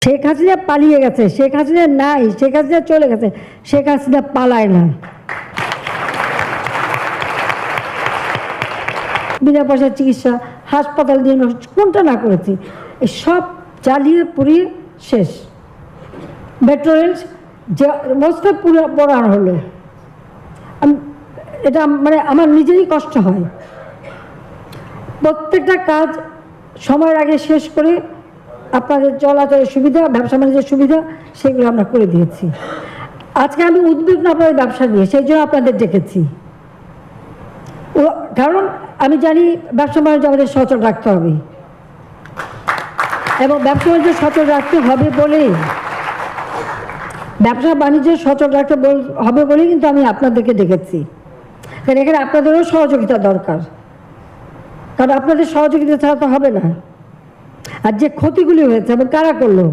শেখ হাসিনা পালিয়ে গেছে, শেখ হাসিনা নাই, শেখ হাসিনা চলে গেছে, শেখ হাসিনা পালায় না। বিনা পয়সার চিকিৎসা, হাসপাতাল দিয়ে কোনটা না করেছি, সব জ্বালিয়ে পুড়িয়ে শেষ। মেট্রো রেল যে অবস্থা পুরো পড়ানো হলো, এটা মানে আমার নিজেরই কষ্ট হয়। প্রত্যেকটা কাজ সময়ের আগে শেষ করে আপনাদের চলাচলের সুবিধা, ব্যবসা বাণিজ্যের সুবিধা, সেগুলো আমরা করে দিয়েছি। আজকে আমি উদ্বিগ্ন আপনাদের ব্যবসা নিয়ে, সেই জন্য আপনাদের ডেকেছি। কারণ আমি জানি ব্যবসা বাণিজ্য আমাদের সচল রাখতে হবে, এবং ব্যবসা বাণিজ্য সচল রাখতে হবে বলেই, ব্যবসা বাণিজ্য সচল রাখতে হবে বলেই কিন্তু আমি আপনাদেরকে ডেকেছি। কারণ এখানে আপনাদেরও সহযোগিতা দরকার, কারণ আপনাদের সহযোগিতা ছাড়া তো হবে না। আর যে ক্ষতিগুলি হয়েছে এবং কারা করলো,